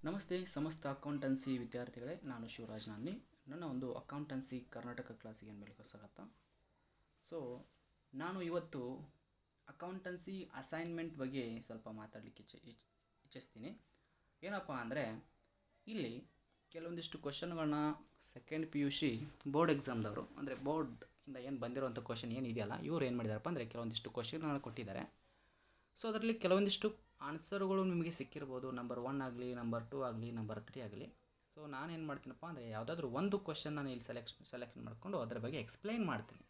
ನಮಸ್ತೆ ಸಮಸ್ತ ಅಕೌಂಟೆನ್ಸಿ ವಿದ್ಯಾರ್ಥಿಗಳೇ, ನಾನು ಶಿವರಾಜ್ ನಾನಿ. ನನ್ನ ಒಂದು ಅಕೌಂಟೆನ್ಸಿ ಕರ್ನಾಟಕ ಕ್ಲಾಸಿಗೆ ಮೇಲೆ ಸ್ವಾಗತ. ಸೊ ನಾನು ಇವತ್ತು ಅಕೌಂಟೆನ್ಸಿ ಅಸೈನ್ಮೆಂಟ್ ಬಗ್ಗೆ ಸ್ವಲ್ಪ ಮಾತಾಡಲಿಕ್ಕೆ ಇಚ್ಛಿಸ್ತೀನಿ. ಏನಪ್ಪ ಅಂದರೆ, ಇಲ್ಲಿ ಕೆಲವೊಂದಿಷ್ಟು ಕ್ವಶನ್ಗಳನ್ನ ಸೆಕೆಂಡ್ PUC ಬೋರ್ಡ್ ಎಕ್ಸಾಮ್ದವರು, ಅಂದರೆ ಬೋರ್ಡಿಂದ ಏನು ಬಂದಿರೋಂಥ ಕ್ವಶನ್ ಏನಿದೆಯಲ್ಲ, ಇವರು ಏನು ಮಾಡಿದಾರಪ್ಪ ಅಂದರೆ ಕೆಲವೊಂದಿಷ್ಟು ಕ್ವಶನ್ಗಳನ್ನ ಕೊಟ್ಟಿದ್ದಾರೆ. ಸೊ ಅದರಲ್ಲಿ ಕೆಲವೊಂದಿಷ್ಟು ಆನ್ಸರ್ಗಳು ನಿಮಗೆ ಸಿಕ್ಕಿರ್ಬೋದು, ನಂಬರ್ 1 ಆಗಲಿ, ನಂಬರ್ 2 ಆಗಲಿ, ನಂಬರ್ 3 ಆಗಲಿ. ಸೊ ನಾನೇನು ಮಾಡ್ತೀನಪ್ಪ ಅಂದರೆ, ಯಾವುದಾದ್ರೂ ಒಂದು ಕ್ವಶನ್ ನಾನು ಇಲ್ಲಿ ಸೆಲೆಕ್ಷನ್ ಮಾಡಿಕೊಂಡು ಅದರ ಬಗ್ಗೆ ಎಕ್ಸ್ಪ್ಲೈನ್ ಮಾಡ್ತೀನಿ.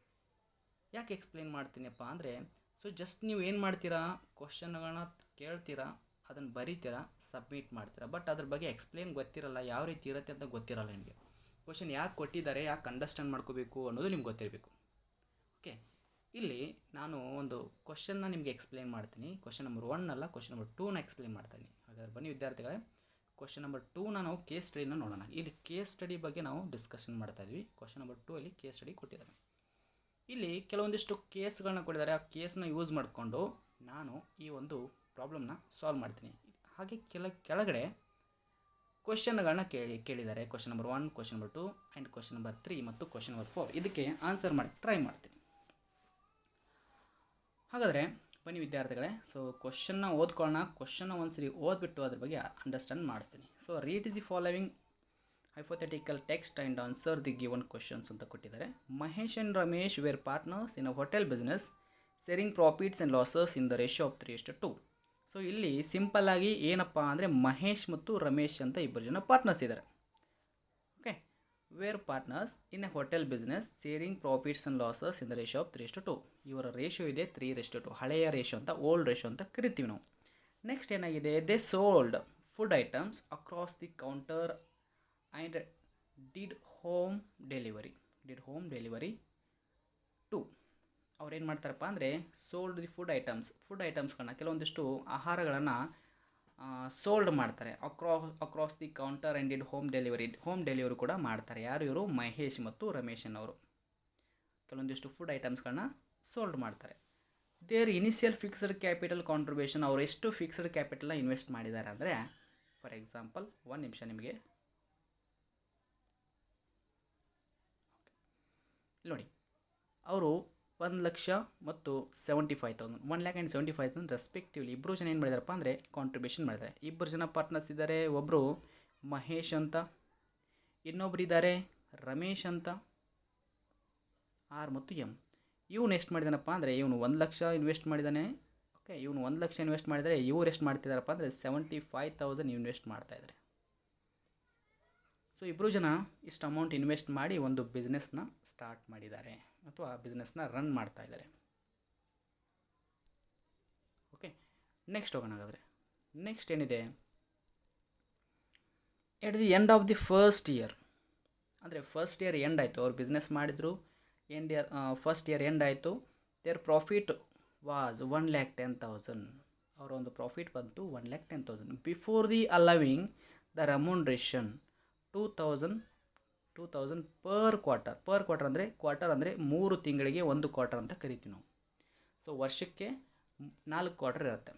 ಯಾಕೆ ಎಕ್ಸ್ಪ್ಲೈನ್ ಮಾಡ್ತೀನಪ್ಪ ಅಂದರೆ, ಸೊ ಜಸ್ಟ್ ನೀವು ಏನು ಮಾಡ್ತೀರಾ, ಕ್ವಶನ್ಗಳನ್ನ ಕೇಳ್ತೀರಾ, ಅದನ್ನು ಬರೀತೀರಾ, ಸಬ್ಮಿಟ್ ಮಾಡ್ತೀರಾ. ಬಟ್ ಅದ್ರ ಬಗ್ಗೆ ಎಕ್ಸ್ಪ್ಲೈನ್ ಗೊತ್ತಿರಲ್ಲ, ಯಾವ ರೀತಿ ಇರುತ್ತೆ ಅಂತ ಗೊತ್ತಿರಲ್ಲ ನಿಮಗೆ. ಕ್ವಶನ್ ಯಾಕೆ ಕೊಟ್ಟಿದ್ದಾರೆ, ಯಾಕೆ ಅಂಡರ್ಸ್ಟ್ಯಾಂಡ್ ಮಾಡ್ಕೋಬೇಕು ಅನ್ನೋದು ನಿಮ್ಗೆ ಗೊತ್ತಿರಬೇಕು. ಓಕೆ, ಇಲ್ಲಿ ನಾನು ಒಂದು ಕ್ವಶನ್ನ ನಿಮಗೆ ಎಕ್ಸ್ಪ್ಲೈನ್ ಮಾಡ್ತೀನಿ. ಕ್ವಶನ್ ನಂಬರ್ 1 ಅಲ್ಲ, ಕ್ವಶನ್ ನಂಬರ್ 2ನ ಎಕ್ಸ್ಪ್ಲೈನ್ ಮಾಡ್ತೀನಿ. ಹಾಗಾದ್ರೆ ಬನ್ನಿ ವಿದ್ಯಾರ್ಥಿಗಳೇ, ಕ್ವಶನ್ ನಂಬರ್ 2ನ ನಾವು ಕೇಸ್ ಸ್ಟಡಿನ ನೋಡೋಣ. ಇಲ್ಲಿ ಕೇಸ್ ಸ್ಟಡಿ ಬಗ್ಗೆ ನಾವು ಡಿಸ್ಕಷನ್ ಮಾಡ್ತಾ ಇದ್ವಿ. ಕ್ವಶನ್ ನಂಬರ್ 2 ಅಲ್ಲಿ ಕೇಸ್ ಸ್ಟಡಿ ಕೊಟ್ಟಿದ್ದಾರೆ. ಇಲ್ಲಿ ಕೆಲವೊಂದಿಷ್ಟು ಕೇಸ್ಗಳನ್ನ ಕೊಟ್ಟಿದ್ದಾರೆ. ಆ ಕೇಸ್ನ ಯೂಸ್ ಮಾಡಿಕೊಂಡು ನಾನು ಈ ಒಂದು ಪ್ರಾಬ್ಲಮ್ನ ಸಾಲ್ವ್ ಮಾಡ್ತೀನಿ. ಹಾಗೆ ಕೆಳಗಡೆ ಕ್ವಶನ್ಗಳನ್ನ ಕೇಳಿದ್ದಾರೆ. Question number 1, question number 2 and question number 3 ಮತ್ತು ಕ್ವಶನ್ ನಂಬರ್ 4. ಇದಕ್ಕೆ ಆನ್ಸರ್ ಮಾಡಿ ಟ್ರೈ ಮಾಡ್ತೀನಿ. ಹಾಗಾದರೆ ಬನ್ನಿ ವಿದ್ಯಾರ್ಥಿಗಳೇ, ಸೊ ಕ್ವಶನ್ನ ಓದ್ಕೊಳ್ಳೋಣ. ಕ್ವಶನ್ನ ಒಂದ್ಸರಿ ಓದ್ಬಿಟ್ಟು ಅದ್ರ ಬಗ್ಗೆ ಅಂಡರ್ಸ್ಟ್ಯಾಂಡ್ ಮಾಡಿಸ್ತೀನಿ. So read the following hypothetical text and answer the given questions ಅಂತ ಕೊಟ್ಟಿದ್ದಾರೆ. Mahesh and Ramesh were partners in a hotel business, sharing profits and losses in the ratio of 3:2. So ಇಲ್ಲಿ ಸಿಂಪಲ್ಲಾಗಿ ಏನಪ್ಪ ಅಂದರೆ, ಮಹೇಶ್ ಮತ್ತು ರಮೇಶ್ ಅಂತ ಇಬ್ಬರು ಜನ ಪಾರ್ಟ್ನರ್ಸ್ ಇದ್ದಾರೆ. Okay, were partners in a hotel business, sharing profits and losses in the ratio of 3:2. ಇವರ ರೇಷಿಯೋ ಇದೆ 3:2, ಹಳೆಯ ರೇಷಿಯೋ ಅಂತ, ಓಲ್ಡ್ ರೇಷಿಯೋ ಅಂತ ಕರಿತೀವಿ ನಾವು. ನೆಕ್ಸ್ಟ್ ಏನಾಗಿದೆ, they sold food items across the counter and did home delivery too. ಅವ್ರು ಏನು ಮಾಡ್ತಾರಪ್ಪ ಅಂದರೆ, ಸೋಲ್ಡ್ ದಿ ಫುಡ್ ಐಟಮ್ಸ್ಗಳನ್ನ, ಕೆಲವೊಂದಿಷ್ಟು ಆಹಾರಗಳನ್ನು ಸೋಲ್ಡ್ ಮಾಡ್ತಾರೆ. Across the counter and did home delivery ಕೂಡ ಮಾಡ್ತಾರೆ. ಯಾರು ಇವರು, ಮಹೇಶ್ ಮತ್ತು ರಮೇಶ್ ಅನ್ನೋರು ಕೆಲವೊಂದಿಷ್ಟು ಫುಡ್ ಐಟಮ್ಸ್ಗಳನ್ನ ಸೋಲ್ಡ್ ಮಾಡ್ತಾರೆ. Their initial fixed capital contribution, ಅವರು ಎಷ್ಟು ಫಿಕ್ಸ್ಡ್ ಕ್ಯಾಪಿಟಲ್ನ ಇನ್ವೆಸ್ಟ್ ಮಾಡಿದ್ದಾರೆ ಅಂದರೆ, ಫಾರ್ ಎಕ್ಸಾಂಪಲ್ 1 ನಿಮಿಷ ನಿಮಗೆ ನೋಡಿ, ಅವರು 1,00,000 ಮತ್ತು 75,000, 1,75,000 ರೆಸ್ಪೆಕ್ಟಿವ್ಲಿ ಇಬ್ಬರು ಜನ ಏನು ಮಾಡಿದಾರಪ್ಪ ಅಂದರೆ ಕಾಂಟ್ರಿಬ್ಯೂಷನ್ ಮಾಡಿದ್ದಾರೆ. ಇಬ್ಬರು ಜನ ಪಾರ್ಟ್ನರ್ಸ್ ಇದ್ದಾರೆ. ಒಬ್ಬರು ಮಹೇಶ್ ಅಂತ, ಇನ್ನೊಬ್ರು ಇದ್ದಾರೆ ರಮೇಶ್ ಅಂತ, R ಮತ್ತು M. ಇವನು ಎಷ್ಟು ಮಾಡಿದಾನಪ್ಪ ಅಂದರೆ, ಇವನು 1,00,000 ಇನ್ವೆಸ್ಟ್ ಮಾಡಿದ್ದಾನೆ. ಓಕೆ, ಇವನು 1,00,000 ಇನ್ವೆಸ್ಟ್ ಮಾಡಿದರೆ, ಇವ್ರು ಎಷ್ಟು ಮಾಡ್ತಿದ್ದಾರಪ್ಪ ಅಂದರೆ 75,000 ಇನ್ವೆಸ್ಟ್ ಮಾಡ್ತಾಯಿದ್ದಾರೆ. ಸೊ ಇಬ್ಬರು ಜನ ಇಷ್ಟು ಅಮೌಂಟ್ ಇನ್ವೆಸ್ಟ್ ಮಾಡಿ ಒಂದು ಬಿಸ್ನೆಸ್ನ ಸ್ಟಾರ್ಟ್ ಮಾಡಿದ್ದಾರೆ, ಅಥವಾ ಆ ಬಿಸ್ನೆಸ್ನ ರನ್ ಮಾಡ್ತಾ ಇದ್ದಾರೆ. ಓಕೆ, ನೆಕ್ಸ್ಟ್ ಹೋಗೋಣ. ಹಾಗಾದರೆ ನೆಕ್ಸ್ಟ್ ಏನಿದೆ, at the end of the first year, ಅಂದರೆ ಫಸ್ಟ್ ಇಯರ್ ಎಂಡ್ ಆಯಿತು, ಅವ್ರು ಬಿಸ್ನೆಸ್ ಮಾಡಿದರು, ಫಸ್ಟ್ ಇಯರ್ ಎಂಡ್ ಆಯಿತು. There profit was 1,10,000. ಅವರ ಒಂದು ಪ್ರಾಫಿಟ್ ಬಂತು 1,10,000. Before the allowing the remuneration 2,000 per quarter ಅಂದರೆ, ಕ್ವಾರ್ಟರ್ ಅಂದರೆ 3 ತಿಂಗಳಿಗೆ ಒಂದು ಕ್ವಾರ್ಟರ್ ಅಂತ ಕರಿತೀವಿ ನಾವು. ಸೊ ವರ್ಷಕ್ಕೆ 4 ಕ್ವಾರ್ಟರ್ ಇರುತ್ತೆ.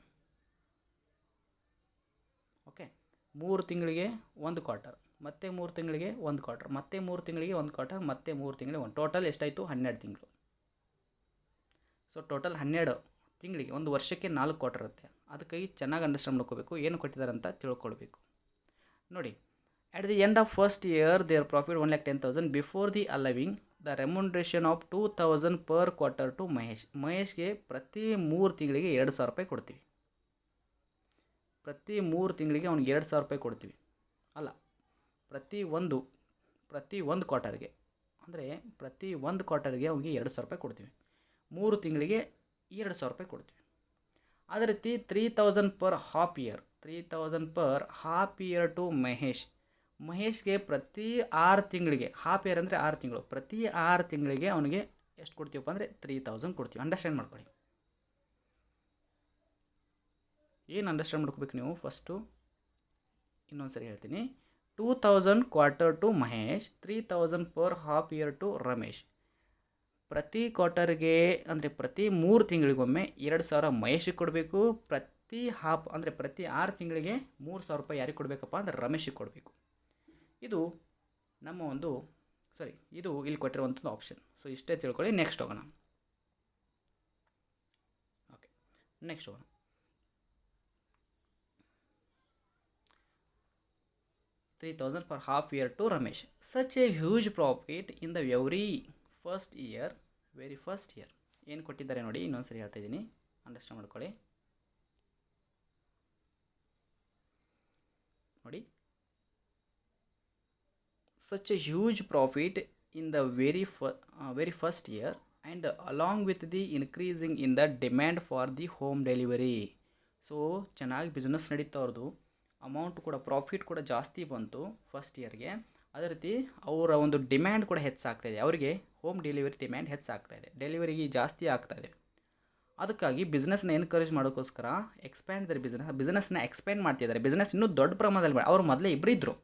ಓಕೆ, 3 ತಿಂಗಳಿಗೆ ಒಂದು ಕ್ವಾರ್ಟರ್, ಮತ್ತೆ 3 ತಿಂಗಳಿಗೆ ಒಂದು ಕ್ವಾರ್ಟರ್, ಮತ್ತೆ 3 ತಿಂಗಳಿಗೆ ಒಂದು ಕ್ವಾರ್ಟರ್, ಮತ್ತೆ 3 ತಿಂಗಳಿಗೆ ಒಂದು, ಟೋಟಲ್ ಎಷ್ಟಾಯಿತು 12 ತಿಂಗಳು. ಸೊ ಟೋಟಲ್ 12 ತಿಂಗಳಿಗೆ, ಒಂದು ವರ್ಷಕ್ಕೆ 4 ಕ್ವಾರ್ಟರ್ ಇರುತ್ತೆ. ಅದಕ್ಕಾಗಿ ಚೆನ್ನಾಗಿ ಅಂಡರ್ಸ್ಟ್ಯಾಂಡ್ ಮಾಡ್ಕೋಬೇಕು, ಏನು ಕೊಟ್ಟಿದ್ದಾರೆ ಅಂತ ತಿಳ್ಕೊಳ್ಬೇಕು. ನೋಡಿ, at the end of first year their profit 1,10,000 before the allowing the remuneration of 2,000 per quarter to ಮಹೇಶ್ಗೆ ಪ್ರತಿ 3 ತಿಂಗಳಿಗೆ 2,000 ರೂಪಾಯಿ ಕೊಡ್ತೀವಿ. ಪ್ರತಿ 3 ತಿಂಗಳಿಗೆ ಅವ್ನಿಗೆ 2,000 ರೂಪಾಯಿ ಕೊಡ್ತೀವಿ. ಅಲ್ಲ, ಪ್ರತಿ ಒಂದು ಕ್ವಾರ್ಟರ್ಗೆ, ಅಂದರೆ ಪ್ರತಿ ಒಂದು ಕ್ವಾರ್ಟರ್ಗೆ ಅವ್ನಿಗೆ 2,000 ರೂಪಾಯಿ ಕೊಡ್ತೀವಿ. 3 ತಿಂಗಳಿಗೆ 2,000 ರೂಪಾಯಿ ಕೊಡ್ತೀವಿ. ಅದೇ ರೀತಿ 3,000 ಪರ್ ಹಾಫ್ ಇಯರ್ ಟು ಮಹೇಶ್ಗೆ ಪ್ರತಿ 6 ತಿಂಗಳಿಗೆ, ಹಾಫ್ ಇಯರ್ ಅಂದರೆ 6 ತಿಂಗಳು, ಪ್ರತಿ 6 ತಿಂಗಳಿಗೆ ಅವನಿಗೆ ಎಷ್ಟು ಕೊಡ್ತೀವಪ್ಪ ಅಂದರೆ 3,000 ಕೊಡ್ತೀವಿ. ಅಂಡರ್ಸ್ಟ್ಯಾಂಡ್ ಮಾಡ್ಕೊಳ್ಳಿ. ಏನು ಅಂಡರ್ಸ್ಟ್ಯಾಂಡ್ ಮಾಡ್ಕೋಬೇಕು ನೀವು, ಫಸ್ಟು ಇನ್ನೊಂದು ಸರಿ ಹೇಳ್ತೀನಿ. 2,000 quarter to Mahesh, 3,000 per half year to Ramesh. ಪ್ರತಿ ಕ್ವಾರ್ಟರ್ಗೆ ಅಂದರೆ ಪ್ರತಿ 3 ತಿಂಗಳಿಗೊಮ್ಮೆ 2,000 ಮಹೇಶಿಗೆ ಕೊಡಬೇಕು, ಪ್ರತಿ ಪ್ರತಿ 6 ತಿಂಗಳಿಗೆ 3,000 ರೂಪಾಯಿ ಯಾರಿಗೆ ಕೊಡಬೇಕಪ್ಪ ಅಂದರೆ ರಮೇಶಿಗೆ ಕೊಡಬೇಕು. ಇದು ನಮ್ಮ ಒಂದು ಇದು ಇಲ್ಲಿ ಕೊಟ್ಟಿರುವಂಥದ್ದು ಆಪ್ಷನ್. ಸೊ ಇಷ್ಟೇ ತಿಳ್ಕೊಳ್ಳಿ. ನೆಕ್ಸ್ಟ್ ಹೋಗೋಣ. ಓಕೆ, ನೆಕ್ಸ್ಟ್ ಹೋಗೋಣ. 3,000 for half year to Ramesh. Such a huge profit in the very first year. ಏನು ಕೊಟ್ಟಿದ್ದಾರೆ ನೋಡಿ, ಇನ್ನೊಂದ್ಸರಿ ಹೇಳ್ತಾ ಇದ್ದೀನಿ, ಅಂಡರ್ಸ್ಟ್ಯಾಂಡ್ ಮಾಡ್ಕೊಳ್ಳಿ. ನೋಡಿ, such a huge profit in the very first year and along with the increasing in the demand for the home delivery. So ಚೆನ್ನಾಗಿ business ನಡೀತಾ ಅವ್ರದ್ದು, ಅಮೌಂಟ್ ಕೂಡ ಪ್ರಾಫಿಟ್ ಕೂಡ ಜಾಸ್ತಿ ಬಂತು ಫಸ್ಟ್ ಇಯರ್ಗೆ. ಅದೇ ರೀತಿ ಅವರ ಒಂದು ಡಿಮ್ಯಾಂಡ್ ಕೂಡ ಹೆಚ್ಚಾಗ್ತಾಯಿದೆ. ಅವರಿಗೆ ಹೋಮ್ ಡೆಲಿವರಿ ಡಿಮ್ಯಾಂಡ್ ಹೆಚ್ಚಾಗ್ತಾಯಿದೆ, ಡೆಲಿವರಿಗೆ ಜಾಸ್ತಿ ಆಗ್ತಾಯಿದೆ. ಅದಕ್ಕಾಗಿ ಬಿಸ್ನೆಸ್ನ ಎನ್ಕರೇಜ್ ಮಾಡೋಕ್ಕೋಸ್ಕರ ಎಕ್ಸ್ಪ್ಯಾಂಡ್ ಬಿಸ್ನೆಸ್ನ ಎಕ್ಸ್ಪ್ಯಾಂಡ್ ಮಾಡ್ತಿದ್ದಾರೆ. ಬಿಸ್ನೆಸ್ ಇನ್ನೂ ದೊಡ್ಡ ಪ್ರಮಾಣದಲ್ಲಿ ಅವ್ರು ಮೊದಲೇ ಇಬ್ಬರಿದ್ದರು,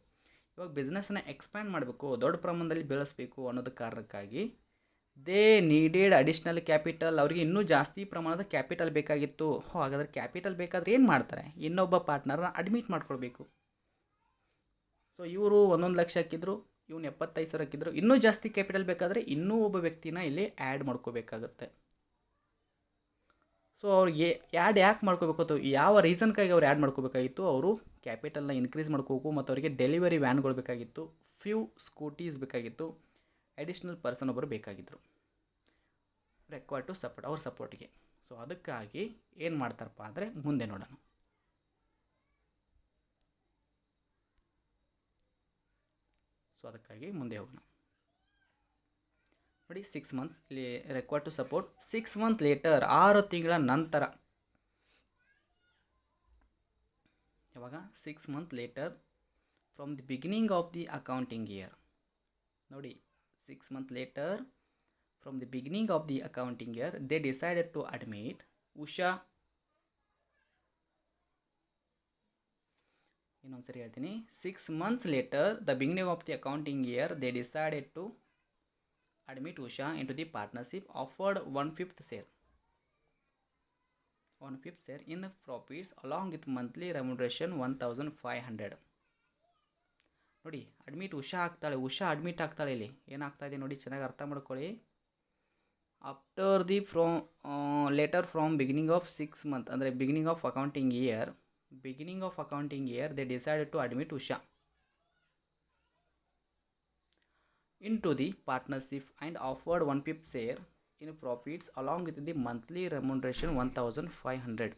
ಇವಾಗ ಬಿಸ್ನೆಸ್ನ ಎಕ್ಸ್ಪ್ಯಾಂಡ್ ಮಾಡಬೇಕು, ದೊಡ್ಡ ಪ್ರಮಾಣದಲ್ಲಿ ಬೆಳೆಸಬೇಕು ಅನ್ನೋದು ಕಾರಣಕ್ಕಾಗಿ ದೇ ನೀಡೆಡ್ ಅಡಿಷ್ನಲ್ ಕ್ಯಾಪಿಟಲ್. ಅವರಿಗೆ ಇನ್ನೂ ಜಾಸ್ತಿ ಪ್ರಮಾಣದ ಕ್ಯಾಪಿಟಲ್ ಬೇಕಾಗಿತ್ತು. ಹಾಗಾದರೆ ಕ್ಯಾಪಿಟಲ್ ಬೇಕಾದರೆ ಏನು ಮಾಡ್ತಾರೆ, ಇನ್ನೊಬ್ಬ ಪಾರ್ಟ್ನರ್ನ ಅಡ್ಮಿಟ್ ಮಾಡ್ಕೊಳ್ಬೇಕು. ಸೊ ಇವರು 1 ಲಕ್ಷ ಹಾಕಿದ್ರು, ಇವನು 75,000 ಹಾಕಿದ್ರು. ಇನ್ನೂ ಜಾಸ್ತಿ ಕ್ಯಾಪಿಟಲ್ ಬೇಕಾದರೆ ಇನ್ನೂ ಒಬ್ಬ ವ್ಯಕ್ತಿನ ಇಲ್ಲಿ ಆ್ಯಡ್ ಮಾಡ್ಕೋಬೇಕಾಗತ್ತೆ. ಸೊ ಅವ್ರಿಗೆ ಯಾಕೆ ಮಾಡ್ಕೋಬೇಕು, ಯಾವ ರೀಸನ್ಕಾಗಿ ಅವ್ರು ಆ್ಯಡ್ ಮಾಡ್ಕೋಬೇಕಾಗಿತ್ತು, ಅವರು ಕ್ಯಾಪಿಟಲ್ನ ಇನ್ಕ್ರೀಸ್ ಮಾಡ್ಕೋಬೇಕು ಮತ್ತು ಅವರಿಗೆ ಡೆಲಿವರಿ ವ್ಯಾನ್ಗಳು ಬೇಕಾಗಿತ್ತು, ಫ್ಯೂ ಸ್ಕೂಟೀಸ್ ಬೇಕಾಗಿತ್ತು, ಅಡಿಷ್ನಲ್ ಪರ್ಸನ್ ಒಬ್ಬರು ಬೇಕಾಗಿದ್ದರು ರೆಕ್ವೈರ್ಡ್ ಟು ಸಪೋರ್ಟ್, ಅವ್ರ ಸಪೋರ್ಟ್ಗೆ. ಸೊ ಅದಕ್ಕಾಗಿ ಏನು ಮಾಡ್ತಾರಪ್ಪ ಅಂದರೆ ಮುಂದೆ ನೋಡೋಣ. ಸೊ ಅದಕ್ಕಾಗಿ ಮುಂದೆ ಹೋಗೋಣ. ನೋಡಿ, 6 months ಇಲ್ಲಿ required to support. 6 months later, 6 ತಿಂಗಳ ನಂತರ. ಯಾವಾಗ 6 months later from the beginning of the accounting year. ನೋಡಿ, 6 months later from the beginning of the accounting year they decided to admit Usha. ಇನ್ನೊಂದ್ಸರಿ ಹೇಳ್ತೀನಿ. 6 months later, the beginning of the accounting year, they decided to admit Usha into the partnership, offered 1/5 share in the profits along with monthly remuneration 1,500. ನೋಡಿ, admit Usha admit ಆಗ್ತಾಳೆ. ಇಲ್ಲಿ ಏನಾಗ್ತಾಯಿದೆ ನೋಡಿ, ಚೆನ್ನಾಗಿ ಅರ್ಥ ಮಾಡ್ಕೊಳ್ಳಿ. After the later from beginning of 6 months ಅಂದರೆ beginning of accounting year they decided to admit Usha into the partnership and offered 1/5 share in profits along with the monthly remuneration 1,500.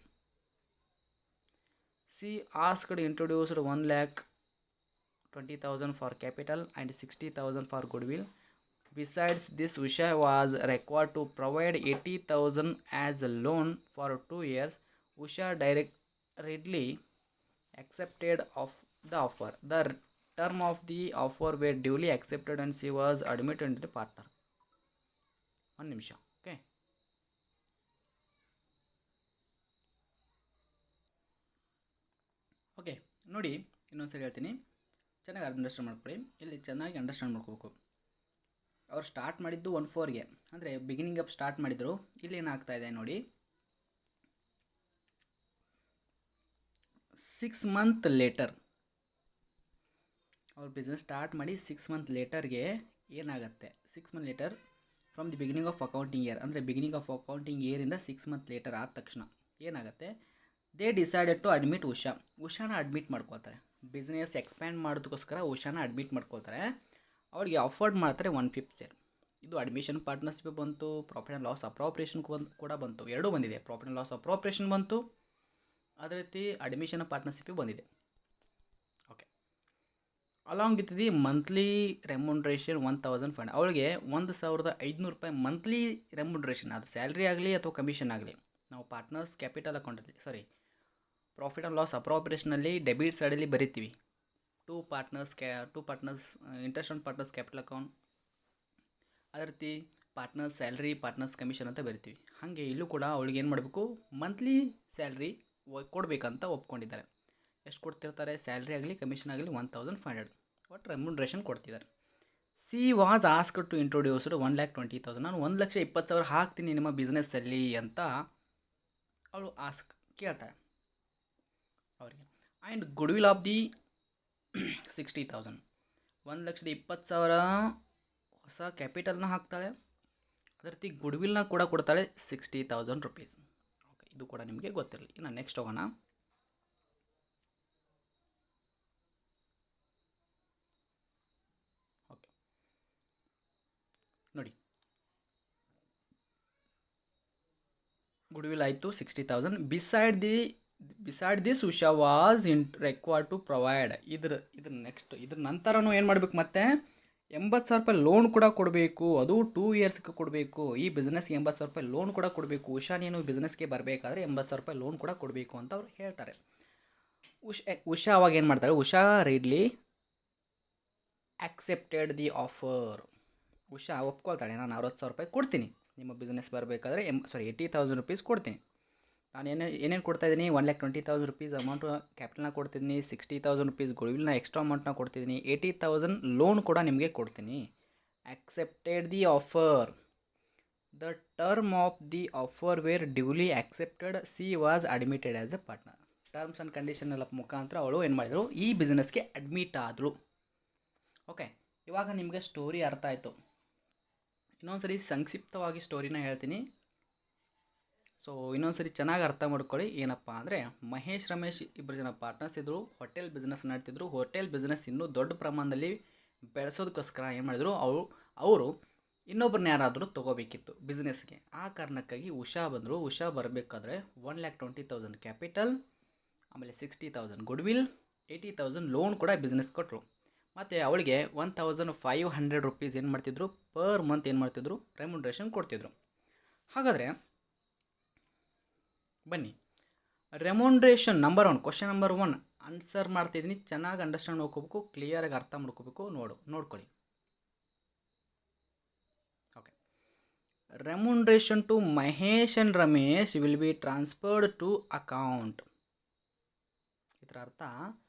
She asked introduced 1,20,000 for capital and 60,000 for goodwill. Besides this, Usha was required to provide 80,000 as a loan for 2 years. Usha directly accepted of the offer. The term of the offer were duly accepted and she was admitted into the partner. 1 ನಿಮಿಷ. Okay, ನೋಡಿ, ಇನ್ನೊಂದ್ಸರಿ ಹೇಳ್ತೀನಿ, ಚೆನ್ನಾಗಿ understand ಮಾಡ್ಕೊಳ್ಳಿ. ಇಲ್ಲಿ ಚೆನ್ನಾಗಿ understand ಮಾಡ್ಕೋಬೇಕು. ಅವ್ರು ಸ್ಟಾರ್ಟ್ ಮಾಡಿದ್ದು 1/4ಗೆ ಅಂದರೆ ಬಿಗಿನಿಂಗ್ ಅಪ್ ಸ್ಟಾರ್ಟ್ ಮಾಡಿದರು. ಇಲ್ಲಿ ಏನಾಗ್ತಾ ಇದೆ ನೋಡಿ, 6 months ಲೇಟರ್ ಅವ್ರು ಬಿಸ್ನೆಸ್ ಸ್ಟಾರ್ಟ್ ಮಾಡಿ 6 months ಲೇಟರ್ಗೆ ಏನಾಗುತ್ತೆ, 6 months later from the beginning of accounting year ಅಂದರೆ ಬಿಗಿನಿಂಗ್ ಆಫ್ ಅಕೌಂಟಿಂಗ್ ಇಯರಿಂದ 6 months ಲೇಟರ್ ಆದ ತಕ್ಷಣ ಏನಾಗುತ್ತೆ, ದೇ ಡಿಸೈಡೆಡ್ ಟು ಅಡ್ಮಿಟ್ ಉಷಾನ ಅಡ್ಮಿಟ್ ಮಾಡ್ಕೋತಾರೆ. ಬಿಸ್ನೆಸ್ ಎಕ್ಸ್ಪ್ಯಾಂಡ್ ಮಾಡೋದಕ್ಕೋಸ್ಕರ ಉಷಾನ ಅಡ್ಮಿಟ್ ಮಾಡ್ಕೋತಾರೆ. ಅವ್ರಿಗೆ ಆಫರ್ಡ್ ಮಾಡ್ತಾರೆ 1/5 share. ಇದು ಅಡ್ಮಿಷನ್ ಪಾರ್ಟ್ನರ್ಶಿಪ್ ಬಂತು, ಪ್ರಾಫಿಟ್ ಆ್ಯಂಡ್ ಲಾಸ್ ಅಪ್ರೋಪ್ರಿಯೇಷನ್ ಕೂಡ ಬಂತು, ಎರಡೂ ಬಂದಿದೆ. ಪ್ರಾಫಿಟ್ ಆ್ಯಂಡ್ ಲಾಸ್ ಅಪ್ರೋಪ್ರಿಯೇಷನ್ ಬಂತು, ಅದೇ ರೀತಿ ಅಡ್ಮಿಷನ್ ಪಾರ್ಟ್ನರ್ಶಿಪ್ ಬಂದಿದೆ. Okay, along with the monthly remuneration 1,500. ಅವಳಿಗೆ 1,500 ರೂಪಾಯಿ ಮಂತ್ಲಿ ರೆಮ್ಯುನರೇಷನ್, ಅದು ಸ್ಯಾಲ್ರಿ ಆಗಲಿ ಅಥವಾ ಕಮಿಷನ್ ಆಗಲಿ. ನಾವು ಪಾರ್ಟ್ನರ್ಸ್ ಕ್ಯಾಪಿಟಲ್ ಅಕೌಂಟಲ್ಲಿ ಪ್ರಾಫಿಟ್ ಆ್ಯಂಡ್ ಲಾಸ್ ಅಪ್ರೋಪ್ರಿಯೇಷನಲ್ಲಿ ಡೆಬಿಟ್ ಸೈಡಲ್ಲಿ ಬರಿತೀವಿ 2 partners interest on partners capital account, ಅದೇ ರೀತಿ ಪಾರ್ಟ್ನರ್ಸ್ ಸ್ಯಾಲ್ರಿ, ಪಾರ್ಟ್ನರ್ಸ್ ಕಮಿಷನ್ ಅಂತ ಬರಿತೀವಿ. ಹಾಗೆ ಇಲ್ಲೂ ಕೂಡ ಅವಳಿಗೆ ಏನು ಮಾಡಬೇಕು, ಮಂತ್ಲಿ ಸ್ಯಾಲ್ರಿ ಕೊಡಬೇಕಂತ ಒಪ್ಕೊಂಡಿದ್ದಾರೆ. ಎಷ್ಟು ಕೊಡ್ತಿರ್ತಾರೆ, ಸ್ಯಾಲ್ರಿ ಆಗಲಿ ಕಮಿಷನ್ ಆಗಲಿ 1,500 ಒಟ್ಟು ರೆಮ್ಯುನರೇಷನ್ ಕೊಡ್ತಿದ್ದಾರೆ. She was asked to introduced 1,20,000. ನಾನು 1,20,000 ಹಾಕ್ತೀನಿ ನಿಮ್ಮ ಬಿಸ್ನೆಸ್ಸಲ್ಲಿ ಅಂತ ಅವಳು ಕೇಳ್ತಾಳೆ. ಅವರಿಗೆ. And good will of the 60,000, 1,20,000 ಹೊಸ ಕ್ಯಾಪಿಟಲ್ನ ಹಾಕ್ತಾಳೆ. ಅದೇ ರೀತಿ ಗುಡ್ ವಿಲ್ನ ಕೂಡ ಕೊಡ್ತಾಳೆ 60,000 ರುಪೀಸ್. ಓಕೆ, ಇದು ಕೂಡ ನಿಮಗೆ ಗೊತ್ತಿರಲಿ. ಇನ್ನು ನೆಕ್ಸ್ಟ್ ಹೋಗೋಣ. ಓಕೆ ನೋಡಿ, ಗುಡ್ ವಿಲ್ ಆಯಿತು 60,000. Beside this Usha was required to provide. ಇದ್ರ ನೆಕ್ಸ್ಟ್ ಇದ್ರ ನಂತರನೂ ಏನು ಮಾಡಬೇಕು, ಮತ್ತೆ 80,000 ರೂಪಾಯಿ ಲೋನ್ ಕೂಡ ಕೊಡಬೇಕು. ಅದು 2 ಇಯರ್ಸ್ಗೆ ಕೊಡಬೇಕು. ಈ ಬಿಸ್ನೆಸ್ಗೆ 80,000 ರೂಪಾಯಿ ಲೋನ್ ಕೂಡ ಕೊಡಬೇಕು. ಉಷಾ ನೀನು ಬಿಸ್ನೆಸ್ಗೆ ಬರಬೇಕಾದ್ರೆ 80,000 ರೂಪಾಯಿ ಲೋನ್ ಕೂಡ ಕೊಡಬೇಕು ಅಂತ ಅವ್ರು ಹೇಳ್ತಾರೆ. ಉಷಾ ಅವಾಗ ಏನು ಮಾಡ್ತಾರೆ, Usha readily accepted the offer. Usha ಒಪ್ಕೊಳ್ತಾಳೆ, ನಾನು 60,000 ರೂಪಾಯಿ ಕೊಡ್ತೀನಿ ನಿಮ್ಮ ಬಿಸ್ನೆಸ್ ಬರಬೇಕಾದ್ರೆ 80,000 ರುಪೀಸ್ ಕೊಡ್ತೀನಿ. ನಾನು ಏನೇನು ಕೊಡ್ತಾಯಿದ್ದೀನಿ, 1,20,000 ರುಪೀಸ್ ಅಮೌಂಟು ಕ್ಯಾಪಿಟಲ್ನ ಕೊಡ್ತಿದ್ದೀನಿ, 60,000 ರುಪೀಸ್ ಗುಡ್ವಿಲ್ನ ಎಕ್ಸ್ಟ್ರಾ ಅಮೌಂಟ್ನ ಕೊಡ್ತಿದ್ದೀನಿ, 80,000 ಲೋನ್ ಕೂಡ ನಿಮಗೆ ಕೊಡ್ತೀನಿ. Accepted the offer. The term of the offer were duly accepted. She was admitted as a partner. Terms and condition ಎಲ್ಲ ಮುಖಾಂತರ ಅವಳು ಏನು ಮಾಡಿದ್ರು, ಈ ಬಿಸ್ನೆಸ್ಗೆ ಅಡ್ಮಿಟ್ ಆದಳು. ಓಕೆ, ಇವಾಗ ನಿಮಗೆ ಸ್ಟೋರಿ ಅರ್ಥ ಆಯಿತು. ಇನ್ನೊಂದ್ಸರಿ ಸಂಕ್ಷಿಪ್ತವಾಗಿ ಸ್ಟೋರಿನ ಹೇಳ್ತೀನಿ. ಸೊ ಇನ್ನೊಂದ್ಸರಿ ಚೆನ್ನಾಗಿ ಅರ್ಥ ಮಾಡ್ಕೊಳ್ಳಿ. ಏನಪ್ಪ ಅಂದರೆ, ಮಹೇಶ್ ರಮೇಶ್ ಇಬ್ಬರು ಜನ ಪಾರ್ಟ್ನರ್ಸ್ ಇದ್ದರು, ಹೋಟೆಲ್ ಬಿಸ್ನೆಸ್ ಮಾಡ್ತಿದ್ರು. ಹೋಟೆಲ್ ಬಿಸ್ನೆಸ್ ಇನ್ನೂ ದೊಡ್ಡ ಪ್ರಮಾಣದಲ್ಲಿ ಬೆಳೆಸೋದಕ್ಕೋಸ್ಕರ ಏನು ಮಾಡಿದ್ರು, ಅವರು ಇನ್ನೊಬ್ಬರನ್ನ ಯಾರಾದರೂ ತೊಗೋಬೇಕಿತ್ತು ಬಿಸ್ನೆಸ್ಗೆ. ಆ ಕಾರಣಕ್ಕಾಗಿ ಉಷಾ ಬಂದರು. ಉಷಾ ಬರಬೇಕಾದ್ರೆ 1,20,000 ಕ್ಯಾಪಿಟಲ್, ಆಮೇಲೆ 60,000 ಗುಡ್ವಿಲ್, 80,000 ಲೋನ್ ಕೂಡ ಬಿಸ್ನೆಸ್ ಕೊಟ್ಟರು. ಮತ್ತು ಅವಳಿಗೆ 1,500 ರುಪೀಸ್ ಏನು ಮಾಡ್ತಿದ್ರು, ಪರ್ ಮಂತ್ ಏನು ಮಾಡ್ತಿದ್ರು, ರೆಮ್ಯುನರೇಷನ್ ಕೊಡ್ತಿದ್ರು. ಹಾಗಾದರೆ ಬನ್ನಿ, remuneration number 1, question number 1 answer ಮಾಡ್ತಿದ್ದೀನಿ. ಚೆನ್ನಾಗಿ ಅಂಡರ್ಸ್ಟ್ಯಾಂಡ್ ಮಾಡ್ಕೋಬೇಕು, ಕ್ಲಿಯರಾಗಿ ಅರ್ಥ ಮಾಡ್ಕೋಬೇಕು. ನೋಡ್ಕೊಳ್ಳಿ. Okay, remuneration to Mahesh and Ramesh will be transferred to account. ಇದರ ಅರ್ಥ,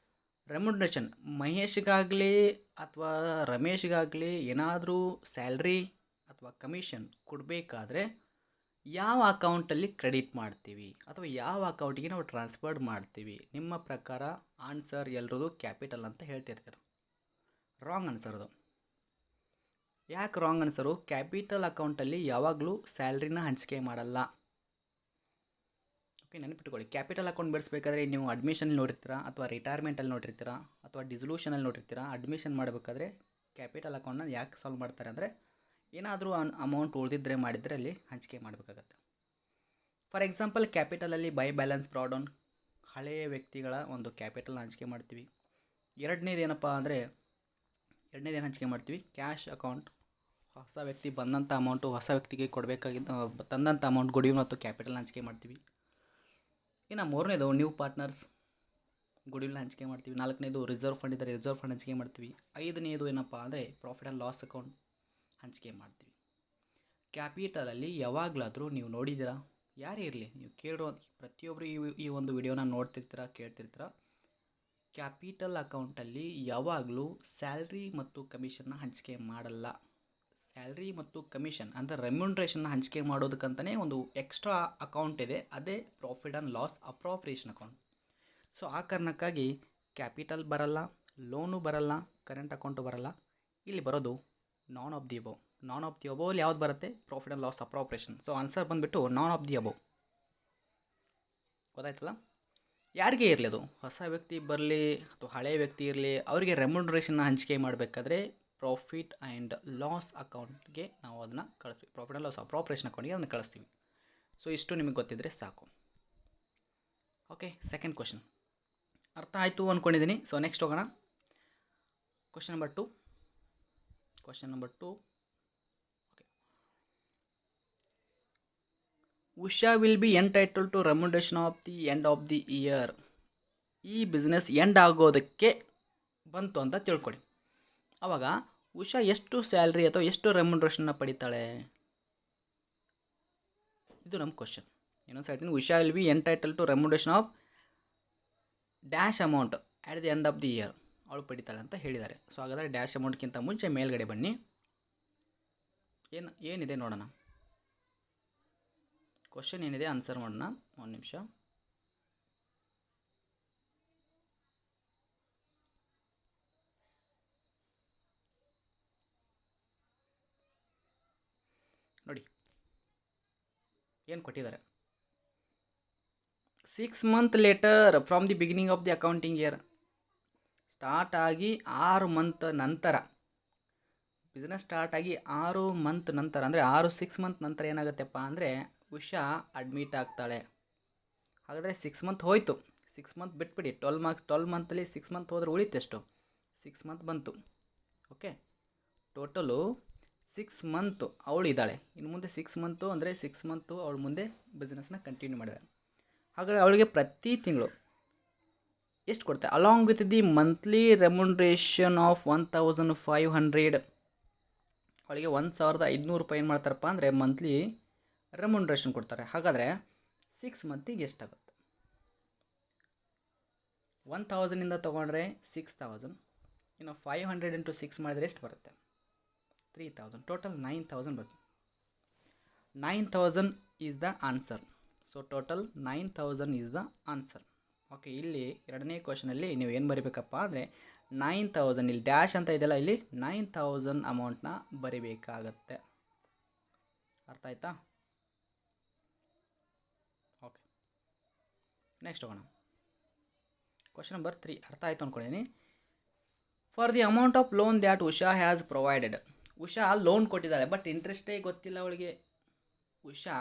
ರೆಮ್ಯುನರೇಷನ್ ಮಹೇಶ್ಗಾಗಲಿ ಅಥವಾ ರಮೇಶ್ಗಾಗಲಿ ಏನಾದರೂ ಸ್ಯಾಲ್ರಿ ಅಥವಾ ಕಮಿಷನ್ ಕೊಡಬೇಕಾದ್ರೆ ಯಾವ ಅಕೌಂಟಲ್ಲಿ ಕ್ರೆಡಿಟ್ ಮಾಡ್ತೀವಿ ಅಥವಾ ಯಾವ ಅಕೌಂಟಿಗೆ ನಾವು ಟ್ರಾನ್ಸ್ಫರ್ ಮಾಡ್ತೀವಿ? ನಿಮ್ಮ ಪ್ರಕಾರ ಆನ್ಸರ್ ಎಲ್ಲರದು ಕ್ಯಾಪಿಟಲ್ ಅಂತ ಹೇಳ್ತಿರ್ತಾರೆ. ರಾಂಗ್ ಆನ್ಸರ್ ಅದು. ಯಾಕೆ ರಾಂಗ್ ಆನ್ಸರು? ಕ್ಯಾಪಿಟಲ್ ಅಕೌಂಟಲ್ಲಿ ಯಾವಾಗಲೂ ಸ್ಯಾಲ್ರಿನ ಹಂಚಿಕೆ ಮಾಡಲ್ಲ. ಓಕೆ, ನೆನಪಿಟ್ಕೊಳ್ಳಿ. ಕ್ಯಾಪಿಟಲ್ ಅಕೌಂಟ್ ಬೆಳೆಸಬೇಕಾದ್ರೆ ನೀವು ಅಡ್ಮಿಷನಲ್ಲಿ ನೋಡಿರ್ತೀರಾ, ಅಥವಾ ರಿಟೈರ್ಮೆಂಟಲ್ಲಿ ನೋಡಿರ್ತೀರಾ, ಅಥವಾ ಡಿಸಲ್ಯೂಷನಲ್ಲಿ ನೋಡಿರ್ತೀರಾ. ಅಡ್ಮಿಷನ್ ಮಾಡಬೇಕಾದ್ರೆ ಕ್ಯಾಪಿಟಲ್ ಅಕೌಂಟ್ನ ಯಾಕೆ ಸಾಲ್ವ್ ಮಾಡ್ತಾರೆ ಅಂದರೆ, ಏನಾದರೂ ಅಮೌಂಟ್ ಉಳಿದಿದ್ದರೆ ಮಾಡಿದರೆ ಅಲ್ಲಿ ಹಂಚಿಕೆ ಮಾಡಬೇಕಾಗತ್ತೆ. ಫಾರ್ ಎಕ್ಸಾಂಪಲ್, ಕ್ಯಾಪಿಟಲಲ್ಲಿ ಬೈ ಬ್ಯಾಲೆನ್ಸ್ ಬ್ರಾಡೌನ್ ಹಳೆಯ ವ್ಯಕ್ತಿಗಳ ಒಂದು ಕ್ಯಾಪಿಟಲ್ನ ಹಂಚಿಕೆ ಮಾಡ್ತೀವಿ. ಎರಡನೇದು ಏನು ಹಂಚಿಕೆ ಮಾಡ್ತೀವಿ? Cash account. ಹೊಸ ವ್ಯಕ್ತಿ ಬಂದಂಥ ಅಮೌಂಟು ಹೊಸ ವ್ಯಕ್ತಿಗೆ ಕೊಡಬೇಕಾಗಿದ್ದ ತಂದಂಥ ಅಮೌಂಟ್ ಗುಡ್ವಿಲ್ ಮತ್ತು ಕ್ಯಾಪಿಟಲ್ನ ಹಂಚಿಕೆ ಮಾಡ್ತೀವಿ. ಇನ್ನು ಮೂರನೇದು ನ್ಯೂ ಪಾರ್ಟ್ನರ್ಸ್, ಗುಡ್ವಿಲ್ನ ಹಂಚಿಕೆ ಮಾಡ್ತೀವಿ. ನಾಲ್ಕನೇದು ರಿಸರ್ವ್ ಫಂಡ್ ಇದ್ದರೆ ರಿಸರ್ವ್ ಫಂಡ್ ಹಂಚಿಕೆ ಮಾಡ್ತೀವಿ. ಐದನೇದು ಏನಪ್ಪ ಅಂದರೆ ಪ್ರಾಫಿಟ್ ಆ್ಯಂಡ್ ಲಾಸ್ ಅಕೌಂಟ್ ಹಂಚಿಕೆ ಮಾಡ್ತೀವಿ. ಕ್ಯಾಪಿಟಲಲ್ಲಿ ಯಾವಾಗಲಾದರೂ ನೀವು ನೋಡಿದ್ದೀರಾ, ಯಾರೇ ಇರಲಿ, ನೀವು ಕೇಳೋ ಪ್ರತಿಯೊಬ್ಬರು ಈ ಒಂದು ವಿಡಿಯೋನ ನೋಡ್ತಿರ್ತೀರ, ಕೇಳ್ತಿರ್ತೀರ. ಕ್ಯಾಪಿಟಲ್ ಅಕೌಂಟಲ್ಲಿ ಯಾವಾಗಲೂ ಸ್ಯಾಲ್ರಿ ಮತ್ತು ಕಮಿಷನ್ನ ಹಂಚಿಕೆ ಮಾಡಲ್ಲ. ಸ್ಯಾಲ್ರಿ ಮತ್ತು ಕಮಿಷನ್ ಅಂದರೆ ರೆಮ್ಯುನರೇಷನ್ನ ಹಂಚಿಕೆ ಮಾಡೋದಕ್ಕಂತಲೇ ಒಂದು ಎಕ್ಸ್ಟ್ರಾ ಅಕೌಂಟ್ ಇದೆ, ಅದೇ profit and loss appropriation account. So ಆ ಕಾರಣಕ್ಕಾಗಿ ಕ್ಯಾಪಿಟಲ್ ಬರಲ್ಲ, ಲೋನು ಬರಲ್ಲ, ಕರೆಂಟ್ ಅಕೌಂಟು ಬರಲ್ಲ. ಇಲ್ಲಿ ಬರೋದು none of the above. None of the above ಯಾವ್ದು ಬರುತ್ತೆ? Profit and loss appropriation. So answer ಬಂದುಬಿಟ್ಟು ನಾನ್ ಆಫ್ ದಿ ಅಬೌವ್. ಗೊತ್ತಾಯ್ತಲ್ಲ? ಯಾರಿಗೆ ಇರಲಿ, ಅದು ಹೊಸ ವ್ಯಕ್ತಿ ಬರಲಿ ಅಥವಾ ಹಳೆಯ ವ್ಯಕ್ತಿ ಇರಲಿ, ಅವರಿಗೆ ರೆಮ್ಯುನರೇಷನ್ನ ಹಂಚಿಕೆ ಮಾಡಬೇಕಾದ್ರೆ ಪ್ರಾಫಿಟ್ ಆ್ಯಂಡ್ ಲಾಸ್ ಅಕೌಂಟ್ಗೆ ನಾವು ಅದನ್ನು ಕಳಿಸ್ತೀವಿ. ಪ್ರಾಫಿಟ್ ಆ್ಯಂಡ್ ಲಾಸ್ ಅಪ್ರಾಪ್ರಿಯೇಷನ್ ಅಕೌಂಟ್ಗೆ ಅದನ್ನು ಕಳಿಸ್ತೀವಿ. ಸೊ ಇಷ್ಟು ನಿಮಗೆ ಗೊತ್ತಿದ್ದರೆ ಸಾಕು. ಓಕೆ, ಸೆಕೆಂಡ್ ಕ್ವಶನ್ ಅರ್ಥ ಆಯಿತು ಅಂದ್ಕೊಂಡಿದ್ದೀನಿ. ಸೊ ನೆಕ್ಸ್ಟ್ ಹೋಗೋಣ. Question number 2. Okay. Usha will be entitled to remuneration of the end of the year. ಈ ಬಿಸ್ನೆಸ್ ಎಂಡ್ ಆಗೋದಕ್ಕೆ ಬಂತು ಅಂತ ತಿಳ್ಕೊಳ್ಳಿ. ಆವಾಗ ಉಷಾ ಎಷ್ಟು ಸ್ಯಾಲ್ರಿ ಅಥವಾ ಎಷ್ಟು ರೆಮ್ಯುನರೇಷನ್ನ ಪಡಿತಾಳೆ? ಇದು ನಮ್ಮ ಕ್ವಶನ್. ಇನ್ನೊಂದು ಹೇಳ್ತೀನಿ, Usha will be entitle to remuneration of dash amount at the end of the year. ಅವಳು ಪಡಿತಾಳೆ ಅಂತ ಹೇಳಿದ್ದಾರೆ. ಸೊ ಹಾಗಾದರೆ ಡ್ಯಾಶ್ ಅಮೌಂಟ್ಗಿಂತ ಮುಂಚೆ ಮೇಲ್ಗಡೆ ಬನ್ನಿ, ಏನಿದೆ ನೋಡೋಣ. ಕ್ವಶನ್ ಏನಿದೆ ಆನ್ಸರ್ ಮಾಡೋಣ. ಒಂದು ನಿಮಿಷ. ನೋಡಿ ಏನು ಕೊಟ್ಟಿದ್ದಾರೆ. 6 month later from the beginning of the accounting year. Start ಆಗಿ 6 ಮಂತ್ ನಂತರ, ಬಿಸ್ನೆಸ್ ಸ್ಟಾರ್ಟ್ ಆಗಿ 6 ಮಂತ್ ನಂತರ ಅಂದರೆ 6 ಮಂತ್ ನಂತರ ಏನಾಗುತ್ತೆಪ್ಪ ಅಂದರೆ ಉಷಾ ಅಡ್ಮಿಟ್ ಆಗ್ತಾಳೆ. ಹಾಗಾದರೆ 6 ಮಂತ್ ಹೋಯಿತು, 6 ಮಂತ್ ಬಿಟ್ಬಿಡಿ, 12 ಮಂತಲ್ಲಿ 6 ಮಂತ್ ಹೋದರೆ ಉಳಿತೆಷ್ಟು, 6 ಮಂತ್ ಬಂತು. ಓಕೆ, ಟೋಟಲು 6 ಮಂತು ಅವಳು ಇದ್ದಾಳೆ. ಇನ್ನು ಮುಂದೆ 6 ಮಂತು ಅಂದರೆ 6 ಮಂತು ಅವಳು ಮುಂದೆ ಬಿಸ್ನೆಸ್ನ ಕಂಟಿನ್ಯೂ ಮಾಡಿದಾಳೆ. ಹಾಗಾದರೆ ಅವಳಿಗೆ ಪ್ರತಿ ತಿಂಗಳು ಎಷ್ಟು ಕೊಡ್ತಾರೆ? Along with the monthly remuneration of 1500, ಅವಳಿಗೆ 1500 ರೂಪಾಯಿ ಏನು ಮಾಡ್ತಾರಪ್ಪ ಅಂದರೆ ಮಂತ್ಲಿ ರೆಮ್ಯುನರೇಷನ್ ಕೊಡ್ತಾರೆ. ಹಾಗಾದರೆ 6 ಮಂತಿಗೆ ಎಷ್ಟಾಗುತ್ತೆ? 1000 ತೊಗೊಂಡ್ರೆ 6000, ಇನ್ನು 500 ಇಂಟು 6 ಮಾಡಿದರೆ ಎಷ್ಟು ಬರುತ್ತೆ? 3000. ಟೋಟಲ್ 9000 ಬರುತ್ತೆ. 9000 is the answer. So total 9000 is the answer. Okay, ಇಲ್ಲಿ ಎರಡನೇ ಕ್ವಶನಲ್ಲಿ ನೀವು ಏನು ಬರೀಬೇಕಪ್ಪ ಅಂದರೆ 9000, ಇಲ್ಲಿ ಡ್ಯಾಶ್ ಅಂತ ಇದೆಯಲ್ಲ, ಇಲ್ಲಿ 9000 ಅಮೌಂಟ್ನ ಬರಿಬೇಕಾಗತ್ತೆ. ಅರ್ಥ ಆಯ್ತಾ? ಓಕೆ, ನೆಕ್ಸ್ಟ್ ಹೋಗೋಣ. ಕ್ವಶನ್ ನಂಬರ್ 3 ಅರ್ಥ ಆಯಿತು ಅಂದ್ಕೊಂಡಿದ್ದೀನಿ. For the amount of loan that Usha has provided. Usha loan ಕೊಟ್ಟಿದ್ದಾಳೆ, ಬಟ್ ಇಂಟ್ರೆಸ್ಟೇ ಗೊತ್ತಿಲ್ಲ ಅವಳಿಗೆ. ಉಷಾ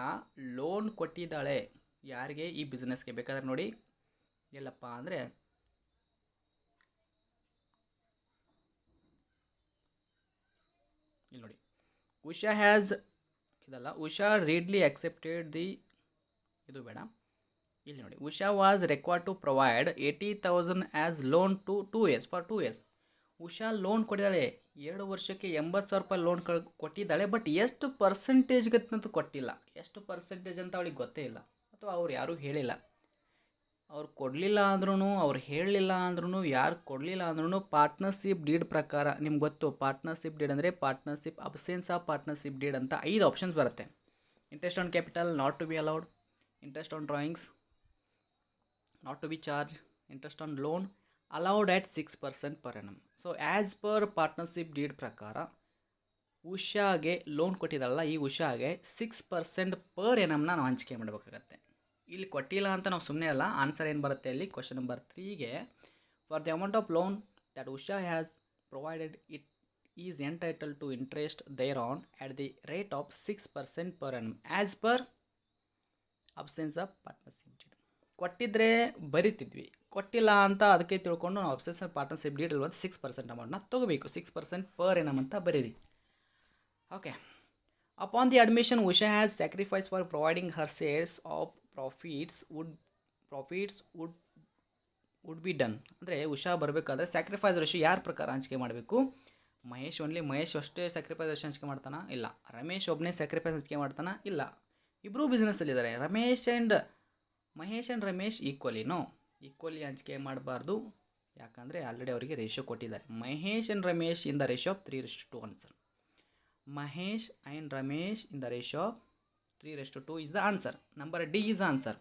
ಲೋನ್ ಕೊಟ್ಟಿದ್ದಾಳೆ ಯಾರಿಗೆ? ಈ ಬಿಸ್ನೆಸ್ಗೆ. ಬೇಕಾದ್ರೆ ನೋಡಿ ಎಲ್ಲಪ್ಪ ಅಂದರೆ ಇಲ್ಲಿ ನೋಡಿ, ಉಷಾ ಹ್ಯಾಸ್ ಇದಲ್ಲ, ಉಷಾ ರೀಡ್ಲಿ ಅಕ್ಸೆಪ್ಟೆಡ್ ದಿ, ಇದು ಬೇಡ, ಇಲ್ಲಿ ನೋಡಿ, Usha was required to provide 80,000 as loan to 2 years for 2 years. Usha loan ಕೊಟ್ಟಿದ್ದಾಳೆ, 2 ವರ್ಷಕ್ಕೆ 80,000 ರೂಪಾಯಿ ಲೋನ್ ಕೊಟ್ಟಿದ್ದಾಳೆ. ಬಟ್ ಎಷ್ಟು ಪರ್ಸೆಂಟೇಜ್ಗಂತೂ ಕೊಟ್ಟಿಲ್ಲ. ಎಷ್ಟು ಪರ್ಸೆಂಟೇಜ್ ಅಂತ ಅವಳಿಗೆ ಗೊತ್ತೇ ಇಲ್ಲ, ಅಥವಾ ಅವ್ರು ಯಾರೂ ಹೇಳಿಲ್ಲ. ಅವ್ರು ಕೊಡಲಿಲ್ಲ ಅಂದ್ರೂ, ಅವ್ರು ಹೇಳಲಿಲ್ಲ ಅಂದ್ರೂ, ಯಾರು ಕೊಡಲಿಲ್ಲ ಅಂದ್ರೂ ಪಾರ್ಟ್ನರ್ಶಿಪ್ ಡೀಡ್ ಪ್ರಕಾರ, ನಿಮ್ಗೆ ಗೊತ್ತು ಪಾರ್ಟ್ನರ್ಶಿಪ್ ಡೀಡ್ ಅಂದರೆ partnership, absence of partnership deed ಅಂತ 5 ಆಪ್ಷನ್ಸ್ ಬರುತ್ತೆ. Interest on capital not to be allowed, interest on drawings not to be charge, interest on loan allowed at 6% per annum. So as per partnership deed ಪ್ರಕಾರ ಉಷಾಗೆ loan ಕೊಟ್ಟಿದ್ದಲ್ಲ, ಈ ಉಷಾಗೆ 6% per annum ನಾವು ಹಂಚಿಕೆ ಮಾಡಬೇಕಾಗತ್ತೆ. ಇಲ್ಲಿ ಕೊಟ್ಟಿಲ್ಲ ಅಂತ ನಾವು ಸುಮ್ಮನೆ ಅಲ್ಲ, ಆನ್ಸರ್ ಏನು ಬರುತ್ತೆ ಅಲ್ಲಿ ಕ್ವಶನ್ ನಂಬರ್ 3ಗೆ. For the amount of loan that Usha has provided it is entitle to interest there on at the rate of 6% per annum as per absence of partnership deed. ಕೊಟ್ಟಿದ್ದರೆ ಬರಿತಿದ್ವಿ, ಕೊಟ್ಟಿಲ್ಲ ಅಂತ ಅದಕ್ಕೆ ತಿಳ್ಕೊಂಡು ನಾವು ಅಬ್ಸೆನ್ಸ್ ಆಫ್ ಪಾರ್ಟ್ನರ್ಶಿಪ್ ಡೀಡ್ ಒಂದು 6% ಅಮೌಂಟ್ನ ತೊಗೋಬೇಕು. 6% per annum ಅಂತ ಬರೀರಿ. Okay, upon the admission Usha has sacrifice for providing Har sales of profits would be done. ಅಂದರೆ ಉಷಾ ಬರಬೇಕಾದ್ರೆ ಸ್ಯಾಕ್ರಿಫೈಸ್ ರೇಷಿಯೋ ಯಾರ ಪ್ರಕಾರ ಹಂಚಿಕೆ ಮಾಡಬೇಕು? ಮಹೇಶ್ ಅಷ್ಟೇ ಸ್ಯಾಕ್ರಿಫೈಸ್ ರೇಷಿಯೋ ಹಂಚಿಕೆ ಮಾಡ್ತಾನ? ಇಲ್ಲ. ರಮೇಶ್ ಒಬ್ಬನೇ ಸ್ಯಾಕ್ರಿಫೈಸ್ ಹಂಚಿಕೆ ಮಾಡ್ತಾನ? ಇಲ್ಲ. ಇಬ್ಬರೂ ಬಿಸ್ನೆಸ್ಸಲ್ಲಿದ್ದಾರೆ. ಮಹೇಶ್ ಆ್ಯಂಡ್ ರಮೇಶ್ ಈಕ್ವಲಿ ಹಂಚಿಕೆ ಮಾಡಬಾರ್ದು. ಯಾಕಂದರೆ ಆಲ್ರೆಡಿ ಅವರಿಗೆ ರೇಷಿಯೋ ಕೊಟ್ಟಿದ್ದಾರೆ. Mahesh and Ramesh in the ratio of 3:2 answer. Mahesh and Ramesh in the ratio of 3:2 is the answer. Number D is the answer.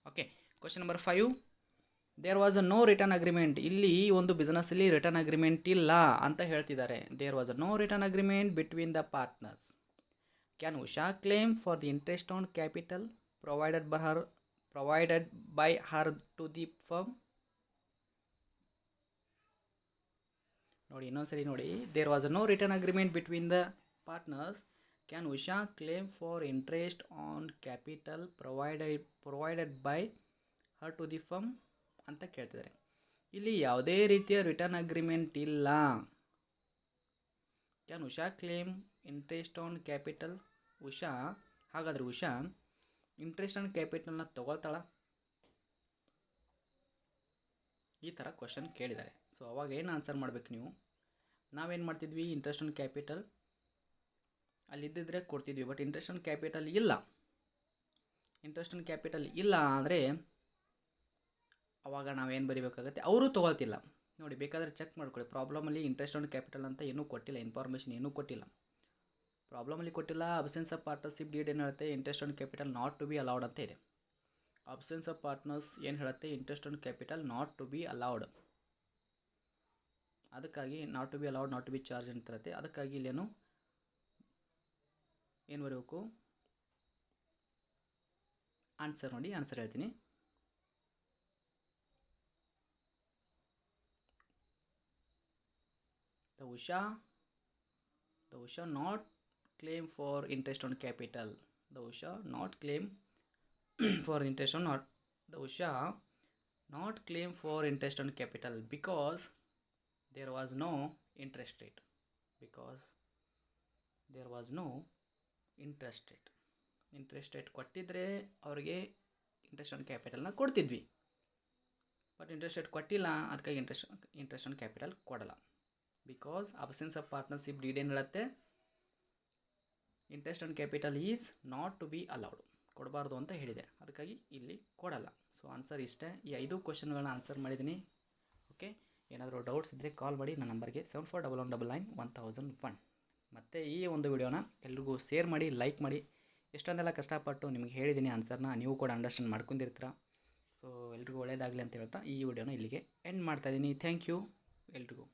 Okay, question number 5. There was no written agreement. ಇಲ್ಲಿ ಒಂದು ಬಿಸ್ನೆಸ್ಸಲ್ಲಿ return agreement ಇಲ್ಲ ಅಂತ ಹೇಳ್ತಿದ್ದಾರೆ. There was no written agreement between the partners. Can Usha claim for the interest on capital provided by her to the firm? ನೋಡಿ, ಇನ್ನೊಂದ್ಸರಿ ನೋಡಿ. There was no written agreement between the partners. Can Usha claim for interest on capital provided by her to the firm ಅಂತ ಕೇಳ್ತಿದ್ದಾರೆ. ಇಲ್ಲಿ ಯಾವುದೇ ರೀತಿಯ return agreement ಇಲ್ಲ. Can Usha claim interest on capital? ಹಾಗಾದರೆ ಉಷಾ ಇಂಟ್ರೆಸ್ಟ್ ಆನ್ ಕ್ಯಾಪಿಟಲ್ನ ತೊಗೊಳ್ತಾಳ? ಈ ಥರ ಕ್ವಶನ್ ಕೇಳಿದ್ದಾರೆ. ಸೊ ಅವಾಗ ಏನು ಆನ್ಸರ್ ಮಾಡಬೇಕು ನೀವು? ನಾವೇನು ಮಾಡ್ತಿದ್ವಿ? ಇಂಟ್ರೆಸ್ಟ್ ಆನ್ ಕ್ಯಾಪಿಟಲ್ ಅಲ್ಲಿದ್ದಿದ್ರೆ ಕೊಡ್ತಿದ್ವಿ. ಬಟ್ ಇಂಟ್ರೆಸ್ಟ್ ಆನ್ ಕ್ಯಾಪಿಟಲ್ ಇಲ್ಲ. ಇಂಟ್ರೆಸ್ಟ್ ಆನ್ ಕ್ಯಾಪಿಟಲ್ ಇಲ್ಲ ಅಂದರೆ ಅವಾಗ ನಾವೇನು ಬರೀಬೇಕಾಗತ್ತೆ? ಅವರು ತೊಗೊಳ್ತಿಲ್ಲ. ನೋಡಿ, ಬೇಕಾದರೆ ಚೆಕ್ ಮಾಡ್ಕೊಳ್ಳಿ. ಪ್ರಾಬ್ಲಮಲ್ಲಿ ಇಂಟ್ರೆಸ್ಟ್ ಆನ್ ಕ್ಯಾಪಿಟಲ್ ಅಂತ ಏನೂ ಕೊಟ್ಟಿಲ್ಲ, ಇನ್ಫಾರ್ಮೇಷನ್ ಏನೂ ಕೊಟ್ಟಿಲ್ಲ. ಪ್ರಾಬ್ಲಮಲ್ಲಿ ಕೊಟ್ಟಿಲ್ಲ. ಅಬ್ಸೆನ್ಸ್ ಆಫ್ ಪಾರ್ಟ್ನರ್ಶಿಪ್ ಡೀಡ್ ಏನು ಹೇಳುತ್ತೆ? Interest on capital not to be allowed ಅಂತ ಇದೆ. ಅಬ್ಸೆನ್ಸ್ ಆಫ್ ಪಾರ್ಟ್ನರ್ಸ್ ಏನು ಹೇಳುತ್ತೆ? Interest on capital not to be allowed. ಅದಕ್ಕಾಗಿ not to be allowed, not to be charge ಅಂತ ಇರುತ್ತೆ. ಅದಕ್ಕಾಗಿ ಇಲ್ಲೇನು ಏನು ಬರಬೇಕು? ಆನ್ಸರ್ ನೋಡಿ, ಆನ್ಸರ್ ಹೇಳ್ತೀನಿ. The Usha not claim for interest on capital. The Usha not claim for interest on not. The Usha not claim for interest on capital because there was no interest rate. Because there was no interest rate. Interest rate ಕೊಟ್ಟಿದ್ದರೆ ಅವ್ರಿಗೆ interest on ಕ್ಯಾಪಿಟಲ್ನ ಕೊಡ್ತಿದ್ವಿ. But interest rate ಕೊಟ್ಟಿಲ್ಲ, ಅದಕ್ಕಾಗಿ interest on capital ಕೊಡಲ್ಲ. Because absence of partnership deed ಏನು ಹೇಳುತ್ತೆ? Interest on capital is not to be allowed, ಕೊಡಬಾರ್ದು ಅಂತ ಹೇಳಿದೆ. ಅದಕ್ಕಾಗಿ ಇಲ್ಲಿ ಕೊಡಲ್ಲ. ಸೊ ಆನ್ಸರ್ ಇಷ್ಟೇ. ಈ 5 ಕ್ವಶನ್ಗಳನ್ನ ಆನ್ಸರ್ ಮಾಡಿದ್ದೀನಿ. ಓಕೆ, ಏನಾದರೂ ಡೌಟ್ಸ್ ಇದ್ದರೆ ಕಾಲ್ ಮಾಡಿ ನನ್ನ ನಂಬರ್ಗೆ 7411991001. ಮತ್ತು ಈ ಒಂದು ವಿಡಿಯೋನ ಎಲ್ರಿಗೂ ಶೇರ್ ಮಾಡಿ, ಲೈಕ್ ಮಾಡಿ. ಎಷ್ಟೊಂದೆಲ್ಲ ಕಷ್ಟಪಟ್ಟು ನಿಮಗೆ ಹೇಳಿದ್ದೀನಿ ಆನ್ಸರ್ನ, ನೀವು ಕೂಡ ಅಂಡರ್ಸ್ಟ್ಯಾಂಡ್ ಮಾಡ್ಕೊಂಡಿರ್ತೀರ. ಸೊ ಎಲ್ರಿಗೂ ಒಳ್ಳೆಯದಾಗಲಿ ಅಂತ ಹೇಳ್ತಾ ಈ ವಿಡಿಯೋನ ಇಲ್ಲಿಗೆ ಎಂಡ್ ಮಾಡ್ತಾಯಿದ್ದೀನಿ. ಥ್ಯಾಂಕ್ ಯು ಎಲ್ರಿಗೂ.